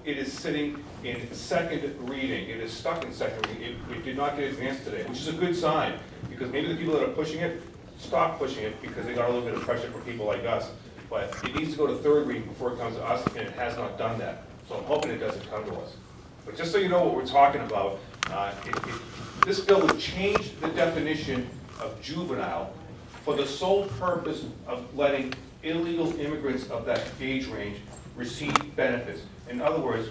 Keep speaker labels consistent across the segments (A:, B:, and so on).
A: it is sitting in second reading. It is stuck in second reading. It did not get advanced today, which is a good sign, because maybe the people that are pushing it stop pushing it because they got a little bit of pressure from people like us. But it needs to go to third reading before it comes to us, and it has not done that. So I'm hoping it doesn't come to us. But just so you know what we're talking about, this bill would change the definition of juvenile for the sole purpose of letting illegal immigrants of that age range receive benefits. In other words,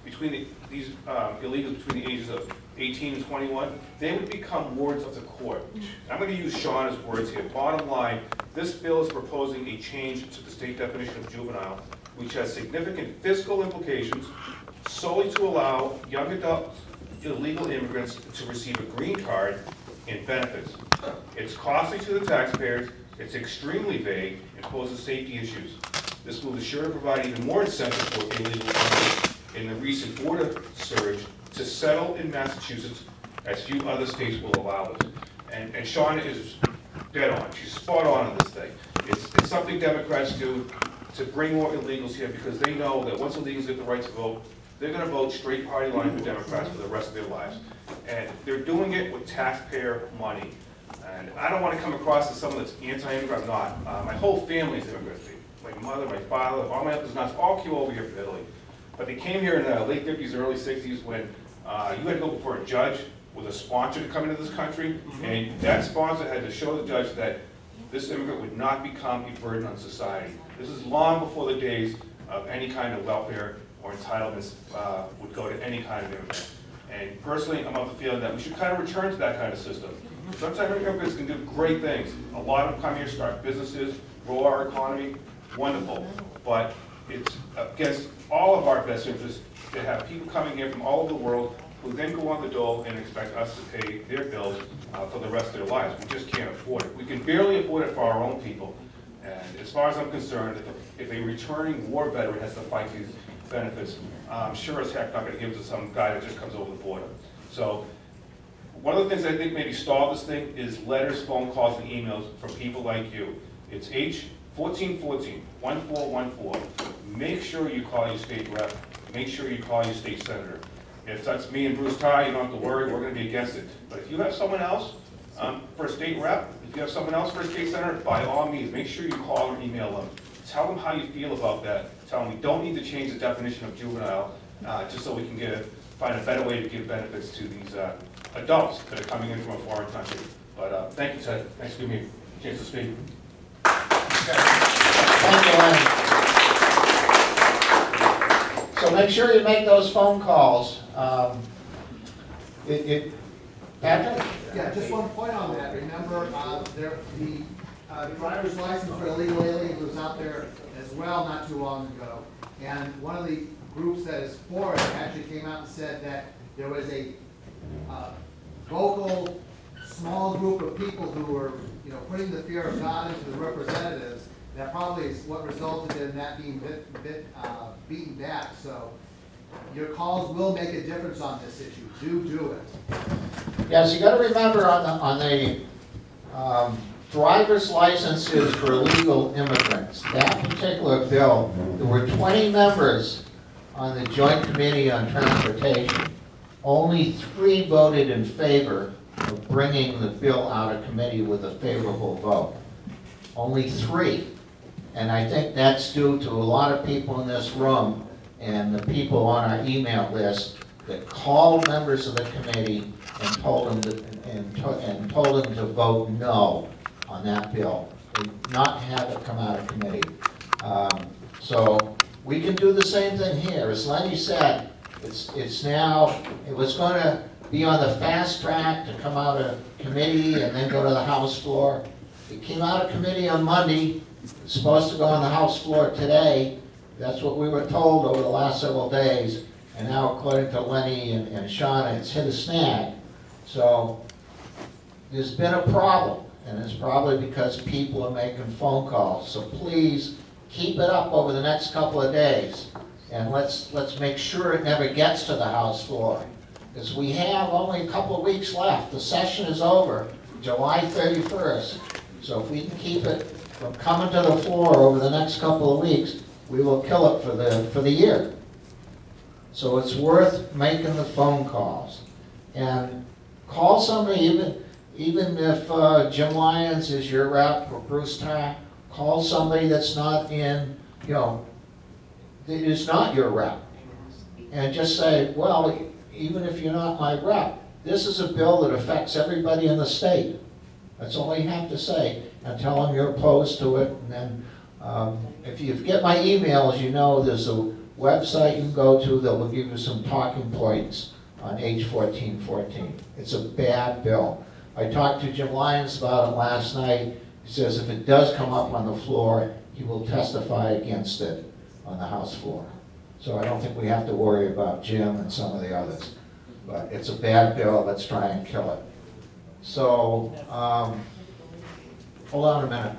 A: between these illegals between the ages of 18 and 21, they would become wards of the court. And I'm going to use Shauna's words here. Bottom line, this bill is proposing a change to the state definition of juvenile, which has significant fiscal implications solely to allow young adult illegal immigrants to receive a green card and benefits. It's costly to the taxpayers, it's extremely vague, and poses safety issues. This will assure to provide even more incentive for illegal immigrants in the recent border surge to settle in Massachusetts, as few other states will allow it. And Shauna is dead on. She's spot on this thing. It's something Democrats do to bring more illegals here, because they know that once illegals get the right to vote, they're going to vote straight party line for Democrats for the rest of their lives. And they're doing it with taxpayer money. And I don't want to come across as someone that's anti-immigrant. I'm not. My whole family is immigrants. My mother, my father, all my uncles and aunts all came over here from Italy. But they came here in the late 50s, early 60s when you had to go before a judge with a sponsor to come into this country. And that sponsor had to show the judge that this immigrant would not become a burden on society. This is long before the days of any kind of welfare or entitlements would go to any kind of immigrant. And personally, I'm of the feeling that we should kind of return to that kind of system. Sometimes immigrants can do great things. A lot of them come here, start businesses, grow our economy, wonderful. But it's against all of our best interests to have people coming here from all over the world who then go on the dole and expect us to pay their bills for the rest of their lives. We just can't afford it. We can barely afford it for our own people. And as far as I'm concerned, if a returning war veteran has to fight these benefits, I'm sure as heck not going to give it to some guy that just comes over the border. So one of the things I think maybe stalled this thing is letters, phone calls, and emails from people like you. It's H1414, 1414. Make sure you call your state rep. Make sure you call your state senator. If that's me and Bruce Ty, you don't have to worry, we're going to be against it. But if you have someone else for a state rep, if you have someone else for a state senator, by all means, make sure you call or email them. Tell them how you feel about that. Tell them we don't need to change the definition of juvenile just so we can find a better way to give benefits to these adults that are coming in from a foreign country. But thank you, Ted. Thanks for giving me a chance to speak.
B: Thank you, Len. So make sure you make those phone calls. Patrick?
C: Yeah, just one point on that. Remember, the driver's license for illegal aliens was out there as well not too long ago. And one of the groups that is for it actually came out and said that there was a vocal, small group of people who were, putting the fear of God into the representatives. That probably is what resulted in that being beaten back. So your calls will make a difference on this issue. Do it.
B: Yes, you got to remember on the driver's licenses for illegal immigrants. That particular bill, there were 20 members on the Joint Committee on Transportation. Only 3 voted in favor of bringing the bill out of committee with a favorable vote. Only 3. And I think that's due to a lot of people in this room and the people on our email list that called members of the committee and told them to vote no on that bill, not have it come out of committee. So we can do the same thing here. As Lenny said, it was going to be on the fast track to come out of committee and then go to the House floor. It came out of committee on Monday. It's supposed to go on the House floor today. That's what we were told over the last several days. And now, according to Lenny and Shauna, it's hit a snag. So there's been a problem, and it's probably because people are making phone calls. So please keep it up over the next couple of days, and let's make sure it never gets to the House floor, because we have only a couple of weeks left. The session is over July 31st. So if we can keep it from coming to the floor over the next couple of weeks, we will kill it for the year. So it's worth making the phone calls. And call somebody, even if Jim Lyons is your rep or Bruce Tack, call somebody that's not in, that is not your rep. And just say, well, even if you're not my rep, this is a bill that affects everybody in the state. That's all you have to say. And tell them you're opposed to it. And then if you get my emails, you know there's a website you can go to that will give you some talking points on H1414. It's a bad bill. I talked to Jim Lyons about it last night. He says if it does come up on the floor, he will testify against it on the House floor. So I don't think we have to worry about Jim and some of the others. But it's a bad bill. Let's try and kill it. So, hold on a minute.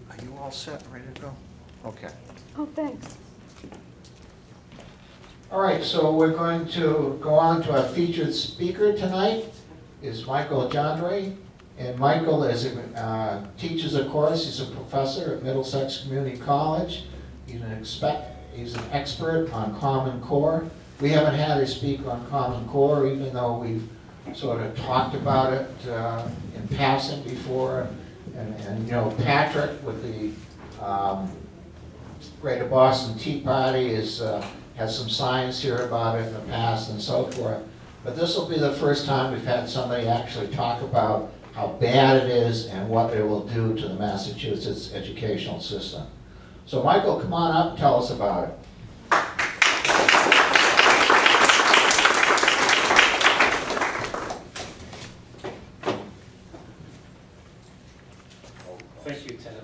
B: Are you all set, ready to go? Okay.
D: Oh, thanks.
B: All right, so we're going to go on to our featured speaker tonight, is Michael Jandre. And Michael teaches a course. He's a professor at Middlesex Community College. He's an expert on Common Core. We haven't had her speak on Common Core, even though we've sort of talked about it in passing before. And you know, Patrick with the Greater Boston Tea Party has some science here about it in the past and so forth. But this will be the first time we've had somebody actually talk about how bad it is and what it will do to the Massachusetts educational system. So Michael, come on up and tell us about it.
E: Thank you, Ted.